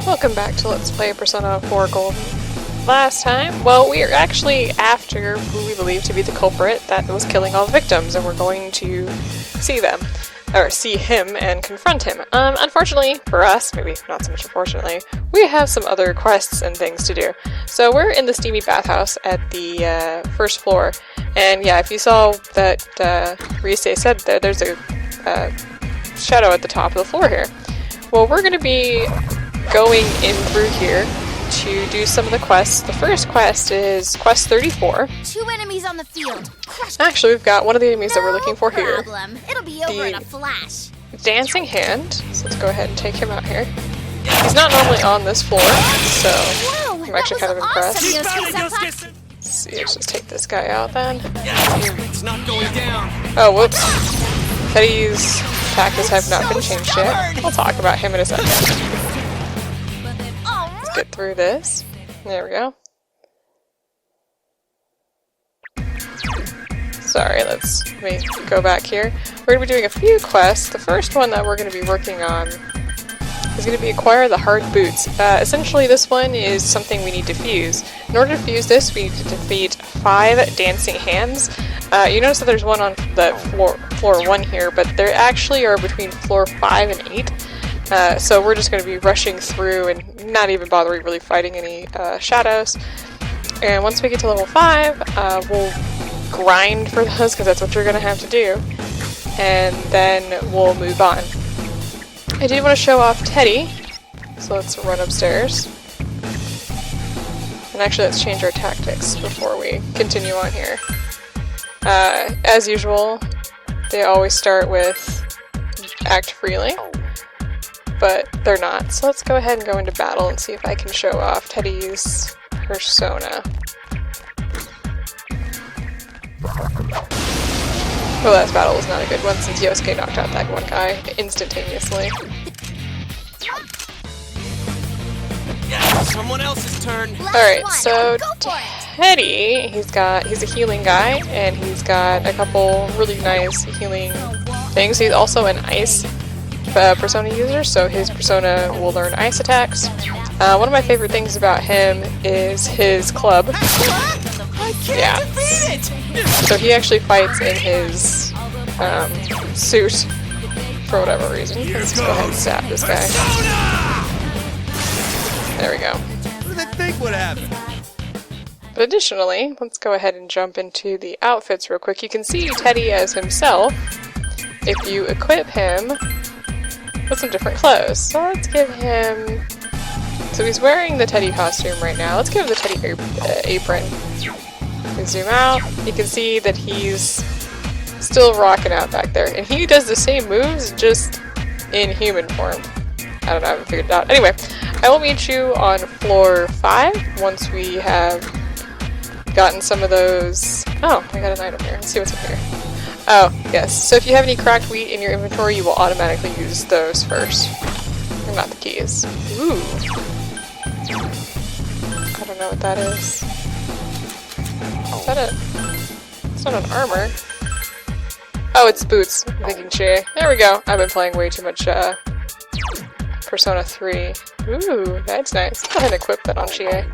Welcome back to Let's Play Persona 4 Golden. Last time, well, we are actually after who we believe to be the culprit that was killing all the victims, and we're going to see them, or see him and confront him. Unfortunately for us, maybe not so much unfortunately, we have some other quests and things to do. So we're in the steamy bathhouse at the first floor, and yeah, if you saw that Rise said there's a shadow at the top of the floor here. Well, we're going to be going in through here to do some of the quests. The first quest is quest 34. 2 enemies on the field. Actually, we've got one of the enemies that we're looking for here. It'll be over in a flash. Dancing Hand. So let's go ahead and take him out here. He's not normally on this floor, so I'm actually kind of impressed. Awesome, Let's see, let's just take this guy out then. It's not going down. Oh, whoops. Teddy's tactics have not been changed yet. We'll talk about him in a second. Let's get through this. There we go. Sorry, let me go back here. We're going to be doing a few quests. The first one that we're going to be working on is going to be acquire the hard boots. Essentially, this one is something we need to fuse. In order to fuse this, we need to defeat 5 dancing hands. You notice that there's one on the floor 1 here, but there actually are between floor 5 and 8. So we're just going to be rushing through and not even bothering really fighting any shadows. And once we get to level 5, we'll grind for those, because that's what you're going to have to do. And then we'll move on. I did want to show off Teddy, so let's run upstairs. And actually, let's change our tactics before we continue on here. As usual, they always start with act freely, but they're not. So let's go ahead and go into battle and see if I can show off Teddy's persona. Well, that battle was not a good one since Yosuke knocked out that one guy instantaneously. Someone else's turn. Alright, so Teddy, he's a healing guy, and he's got a couple really nice healing things. He's also an ice persona user, so his persona will learn ice attacks. One of my favorite things about him is his club. Yeah. So he actually fights in his suit for whatever reason. Let's just go ahead and stab this guy. There we go. What do they think would happen? But additionally, let's go ahead and jump into the outfits real quick. You can see Teddy as himself if you equip him with some different clothes. So let's give him... So he's wearing the Teddy costume right now. Let's give him the Teddy apron. We zoom out. You can see that he's still rocking out back there. And he does the same moves, just in human form. I don't know, I haven't figured it out. Anyway, I will meet you on floor 5 once we have gotten some of those... Oh, I got an item here. Let's see what's in here. Oh, yes. So if you have any cracked wheat in your inventory, you will automatically use those first. And not the keys. Ooh. I don't know what that is. Is that a... It's not an armor. Oh, it's boots. I'm thinking Chie. There we go. I've been playing way too much, Persona 3. Ooh, that's nice. Go ahead and equip that on Chie.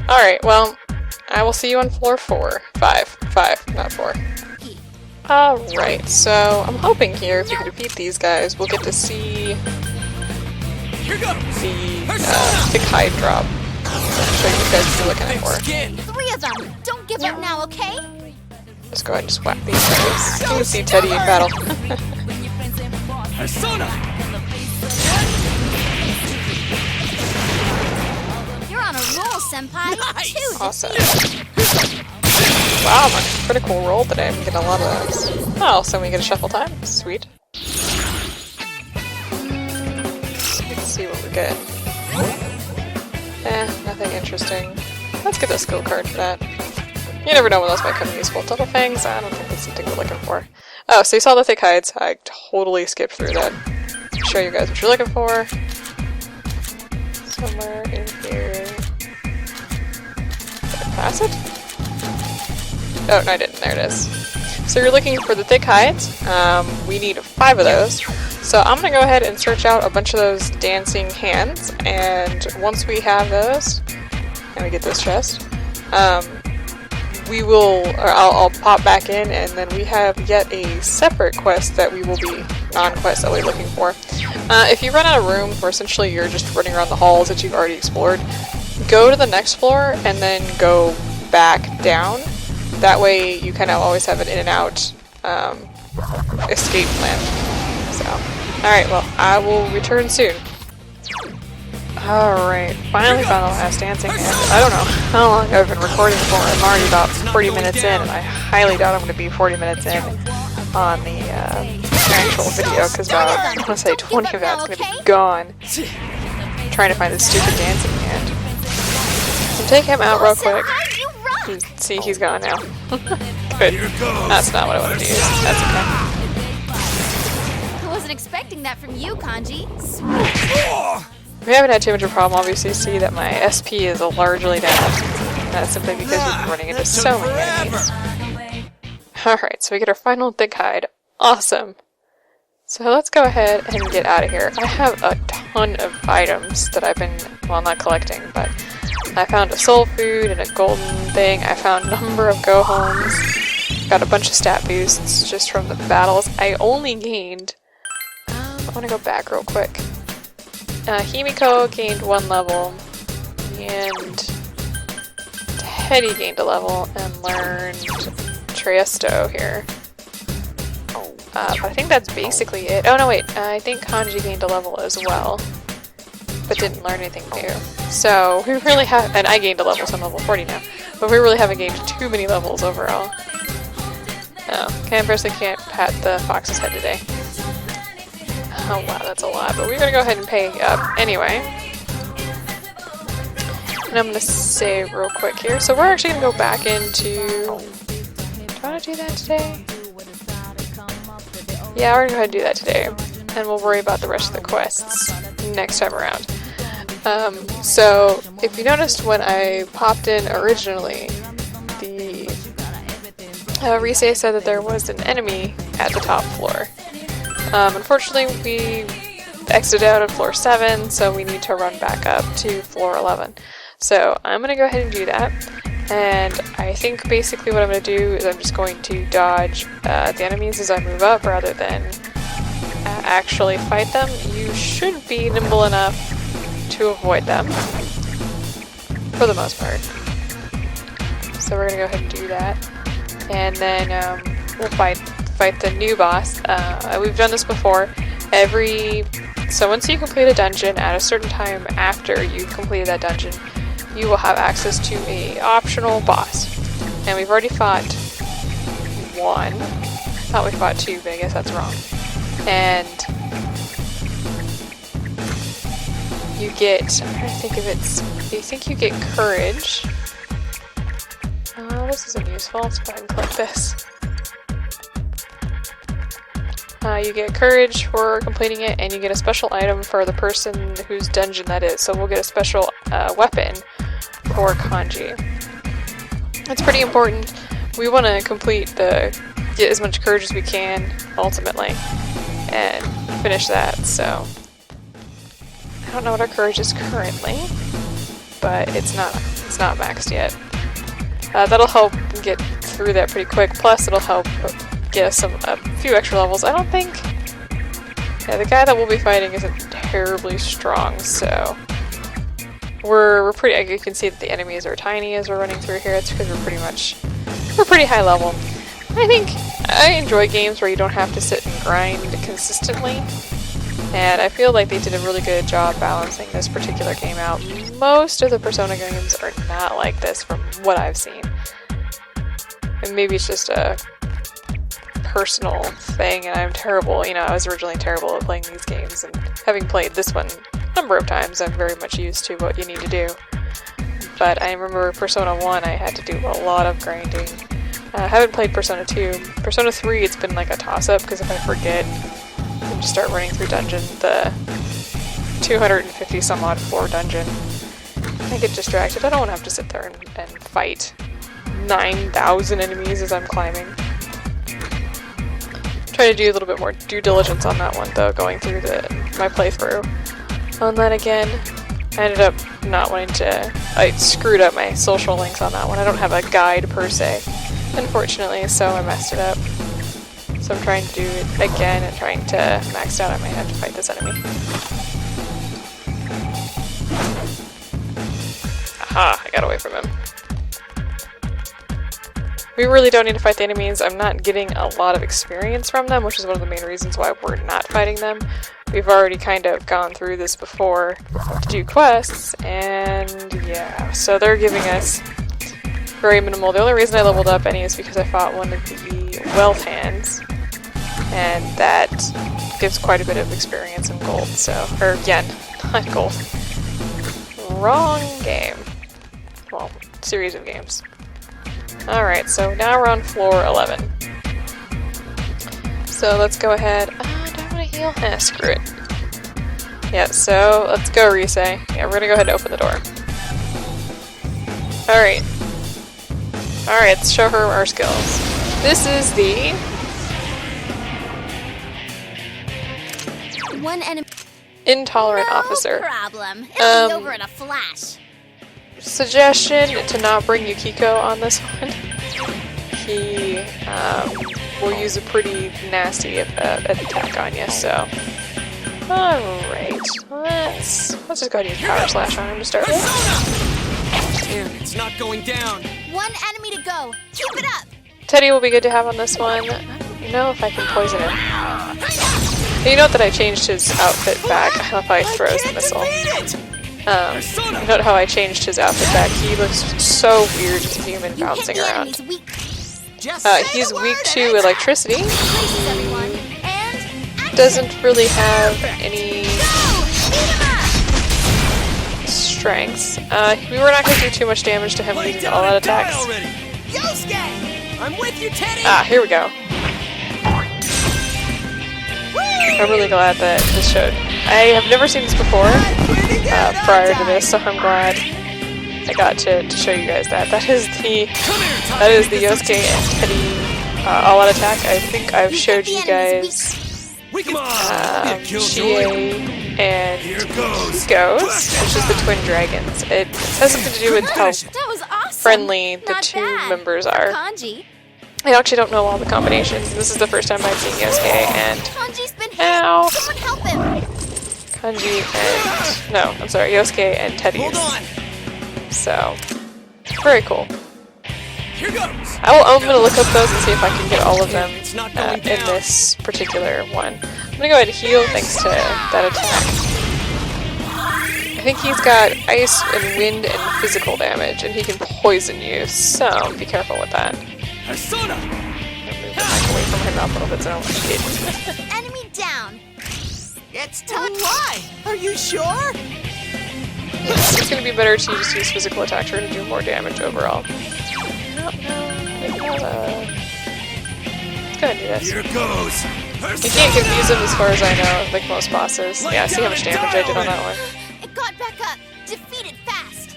Alright, well, I will see you on floor 4. 5, not 4. Alright, so I'm hoping here, if we can defeat these guys, we'll get to see the thick hide drop. I'll show you guys what you're looking for. 3 of them! Don't give up now, okay? Just go ahead and just whack these guys. You can see Teddy in battle. Persona! You're on a roll, senpai. Nice. Awesome. Wow, my critical roll today. I'm getting a lot of those. Oh, so we get a shuffle time. Sweet. Let's see what we get. Nothing interesting. Let's get a skill card for that. You never know when those might come in useful. Double fangs? I don't think that's something we're looking for. Oh, so you saw the thick hides. I totally skipped through that. Show you guys what you're looking for. Somewhere in here. Did I pass it? Oh, no, I didn't. There it is. So you're looking for the thick hides. We need 5 of those. So I'm gonna go ahead and search out a bunch of those dancing hands, and once we have those, and we get this chest, we will, or I'll pop back in, and then we have yet a separate quest that we will be, non-quest that we're looking for. If you run out of room, or essentially you're just running around the halls that you've already explored, go to the next floor and then go back down. That way you kind of always have an in and out escape plan. So, alright, well, I will return soon. Alright, finally found the last dancing hand. I don't know how long I've been recording for. I'm already about 40 minutes in, and I highly doubt I'm going to be 40 minutes in on the actual video, because about, I want to say 20 of that's going to be gone trying to find this stupid dancing hand. So take him out real quick. See, he's gone now. Good. That's not what I wanted to use. That's okay. I wasn't expecting that from you, Kanji. We haven't had too much of a problem. Obviously, you see that my SP is largely down. That's simply because we've been running into so many enemies. Alright, so we get our final thick hide. Awesome! So let's go ahead and get out of here. I have a ton of items that I've been, well, not collecting, but I found a soul food and a golden thing. I found a number of go-homes. Got a bunch of stat boosts just from the battles. I only gained... I want to go back real quick. Himiko gained 1 level, and Teddy gained a level, and learned Triesto here. But I think that's basically it. Oh no, wait, I think Kanji gained a level as well, but didn't learn anything new. So we really have, and I gained a level, so I'm level 40 now, but we really haven't gained too many levels overall. Oh, personally can't pat the fox's head today. Oh wow, that's a lot, but we're gonna go ahead and pay up anyway. And I'm gonna save real quick here. So we're actually gonna go back into... Do I want to do that today? Yeah, we're gonna go ahead and do that today. And we'll worry about the rest of the quests next time around. So, if you noticed when I popped in originally, the Rise said that there was an enemy at the top floor. Unfortunately, we exited out at floor 7, so we need to run back up to floor 11. So I'm going to go ahead and do that, and I think basically what I'm going to do is I'm just going to dodge the enemies as I move up rather than actually fight them. You should be nimble enough to avoid them, for the most part. So we're going to go ahead and do that, and then we'll fight the new boss. We've done this before. So once you complete a dungeon at a certain time after you've completed that dungeon, you will have access to a optional boss. And we've already fought 1. I thought we fought 2, but I guess that's wrong. And you get, I'm trying to think if it's, I think you get courage. This isn't useful. Let's go ahead and click this. You get courage for completing it, and you get a special item for the person whose dungeon that is. So we'll get a special weapon for Kanji. That's pretty important. We want to get as much courage as we can, ultimately, and finish that. So I don't know what our courage is currently, but it's not maxed yet. That'll help get through that pretty quick. Plus, it'll help get us a few extra levels. I don't think... Yeah, the guy that we'll be fighting isn't terribly strong, so... We're pretty... You can see that the enemies are tiny as we're running through here. It's because we're pretty high level. I think I enjoy games where you don't have to sit and grind consistently. And I feel like they did a really good job balancing this particular game out. Most of the Persona games are not like this from what I've seen. And maybe it's just a personal thing, and I'm terrible. You know, I was originally terrible at playing these games, and having played this one a number of times, I'm very much used to what you need to do. But I remember Persona 1, I had to do a lot of grinding. I haven't played Persona 2. Persona 3, it's been like a toss-up, because if I forget and just start running through the 250 some odd floor dungeon, I get distracted. I don't want to have to sit there and fight 9,000 enemies as I'm climbing. I'm try to do a little bit more due diligence on that one though, going through my playthrough. On that again, I ended up not wanting to. I screwed up my social links on that one. I don't have a guide per se, unfortunately, so I messed it up. So I'm trying to do it again and trying to max out. I might have to fight this enemy. Aha! I got away from him. We really don't need to fight the enemies. I'm not getting a lot of experience from them, which is one of the main reasons why we're not fighting them. We've already kind of gone through this before to do quests, and yeah, so they're giving us very minimal. The only reason I leveled up any is because I fought one of the wealth hands, and that gives quite a bit of experience in gold, so, or yen, not gold. Wrong game. Well, series of games. Alright, so now we're on floor 11. So let's go ahead. Do I want to heal? Eh, screw it. Yeah, so let's go, Rise. Yeah, we're gonna go ahead and open the door. Alright. Alright, let's show her our skills. This is the... One enemy. Intolerant officer. No problem. It'll be over in a flash. Suggestion to not bring Yukiko on this one. He will use a pretty nasty attack on you, so... Alright, let's just go ahead and use Power Slash on him to start with. Damn, it's not going down. One enemy to go. Keep it up. Teddy will be good to have on this one. I don't know if I can poison him. You note that I changed his outfit back. I love how he throws the missile. You note how I changed his outfit back. He looks so weird as a human bouncing around. He's weak to electricity. Doesn't really have any strengths. We were not going to do too much damage to him using all out attacks. I'm with you, Teddy. Here we go. I'm really glad that this showed. I have never seen this before prior to this, so I'm glad I got to show you guys that. That is the Yosuke and Teddy all-out attack. I think I've showed you guys Chie and Ghost, which is the twin dragons. It has something to do with how friendly the two members are. Kanji. I actually don't know all the combinations. This is the first time I've seen Yosuke and Kanji's been hit. Ow. Someone help him. Kanji and... No, I'm sorry, Yosuke and Teddy's. Hold on. So, very cool. Here goes. I'm going to look up those and see if I can get all of them It's not going in down. this particular one. I'm going to go ahead and heal thanks to that attack. I think he's got ice and wind and physical damage, and he can poison you, so be careful with that. Persona. Move the mic away from my mouth a little bit so I don't like it. Enemy down. It's time. Why? Are you sure? It's going to be better to just use physical attacks to do more damage overall. Let's go ahead and do this. Here goes. You can't confuse them as far as I know, like most bosses. Yeah, see how much damage I did on that one. It got back up. Defeat it fast.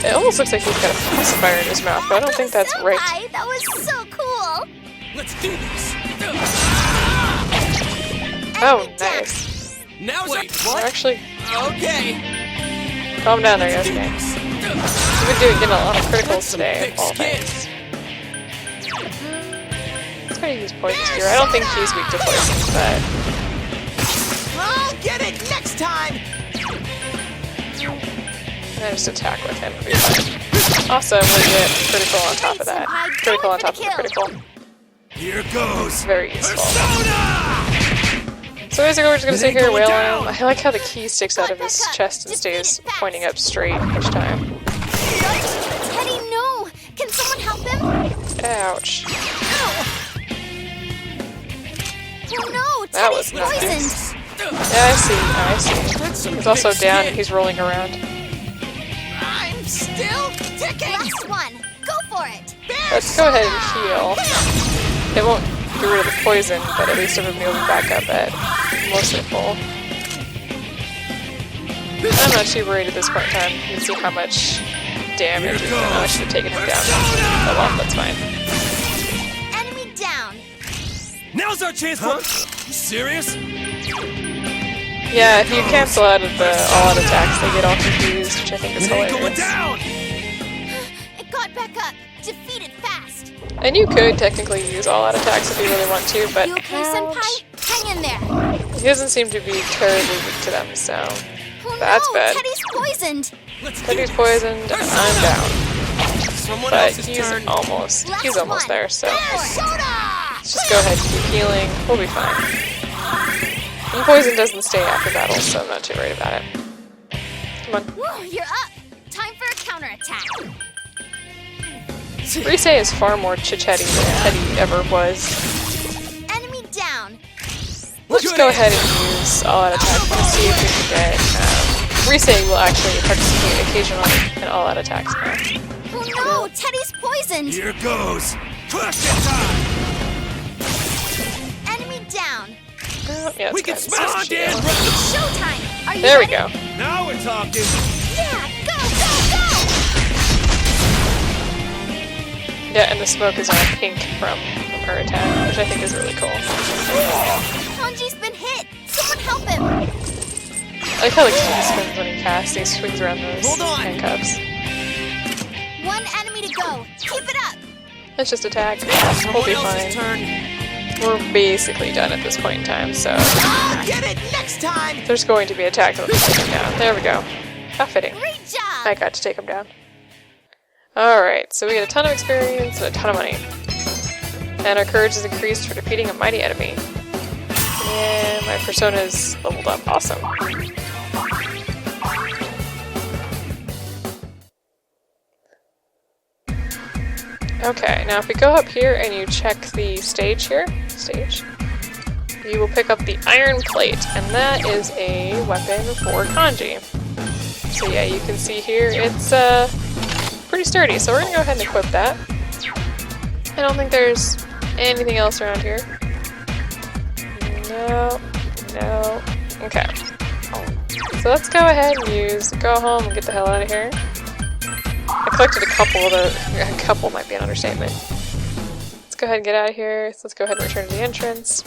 It almost looks like he's got a pacifier in his mouth, but I don't think that's right. Senpai, that was so cool. Let's do this. Oh, nice. Now wait. Actually, Okay. calm down there, Yosuke. You've been getting a lot of criticals today, of all things. Let's go use poison spear. I don't think he's weak to poison, but... I'll get it next time. I just attack with him. It'll be fine. Awesome, we get critical on top of that. Critical on top of the critical. Here goes. Very useful. Persona. So basically we're just gonna sit here and wail on him. I like how the key sticks out of his chest and stays pointing up straight each time. Teddy, no. Can someone help him? Ouch. Ow. Oh no, That was Teddy's not poisoned. nice. Yeah, I see. He's also down and he's rolling around. I'm still ticking. Last one. Go for it. Let's go ahead and heal. It won't get rid of the poison, but at least everybody will be back up at mostly full. I'm not too worried at this point in time. You can see how much damage and how much they've taken him down. Oh well, that's fine. Enemy down. Now's our chance. Huh? You serious? Yeah, if you cancel out of the all-out attacks, they get all confused, which I think is It ain't going hilarious. down. It got back up. Defeat it fast. And you could technically use all-out attacks if you really want to, but You okay, Senpai? Hang in there. he doesn't seem to be terribly weak to them, so Oh that's no, bad. Teddy's poisoned. Teddy's poisoned, I'm down. Someone But else's he's turn. almost there, so Soda! let's just go ahead and keep healing. We'll be fine. And poison doesn't stay after battle, so I'm not too worried about it. Come on. Whoa, you're up. Time for a counterattack. Rise is far more chitchetty than Teddy ever was. Enemy down. Let's go ahead and use all-out attack to see if we can get... Rise will actually participate occasionally in all-out attacks now. Oh no, Teddy's poisoned. Here goes. Crush it time. Enemy down. Oh, yeah, We it's can good. smash It's Dan. chill. Showtime. Are you There we ready? go. Now we're talking. Yeah, go, go, go! Yeah, and the smoke is now pink from her attack, which I think is really cool. Kanji's been hit. Someone help him. I like how like he spins when he casts, he swings around those Hold on. handcuffs. One enemy to go. Keep it up. Let's just attack. We'll Someone be else's fine. turn. We're basically done at this point in time, so I'll get it next time. there's going to be attacks that will take him down. There we go. How fitting. Great job. I got to take him down. Alright, so we get a ton of experience and a ton of money. And our courage is increased for defeating a mighty enemy. And my persona is leveled up. Awesome. Okay, now if we go up here and you check the stage here, you will pick up the iron plate, and that is a weapon for Kanji. So yeah, you can see here, it's pretty sturdy, so we're gonna go ahead and equip that. I don't think there's anything else around here. No. Okay. So let's go ahead and go home and get the hell out of here. I collected a couple might be an understatement. Let's go ahead and get out of here. So let's go ahead and return to the entrance.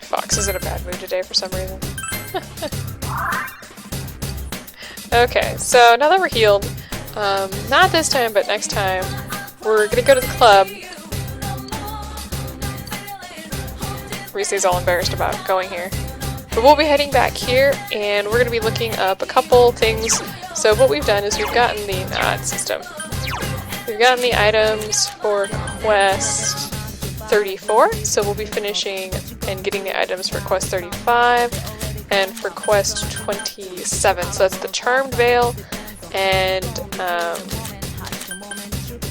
Fox is in a bad mood today for some reason. Okay, so now that we're healed, not this time, but next time, we're gonna go to the club. Rise's all embarrassed about going here. But we'll be heading back here, and we're gonna be looking up a couple things. So what we've done is we've gotten the system. We've gotten the items for quest 34, so we'll be finishing and getting the items for quest 35 and for quest 27. So that's the Charmed Veil and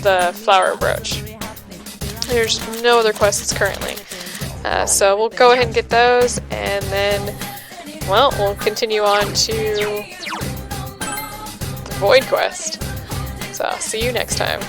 the Flower Brooch. There's no other quests currently. So we'll go ahead and get those, and then, well, we'll continue on to the Void Quest. So I'll see you next time.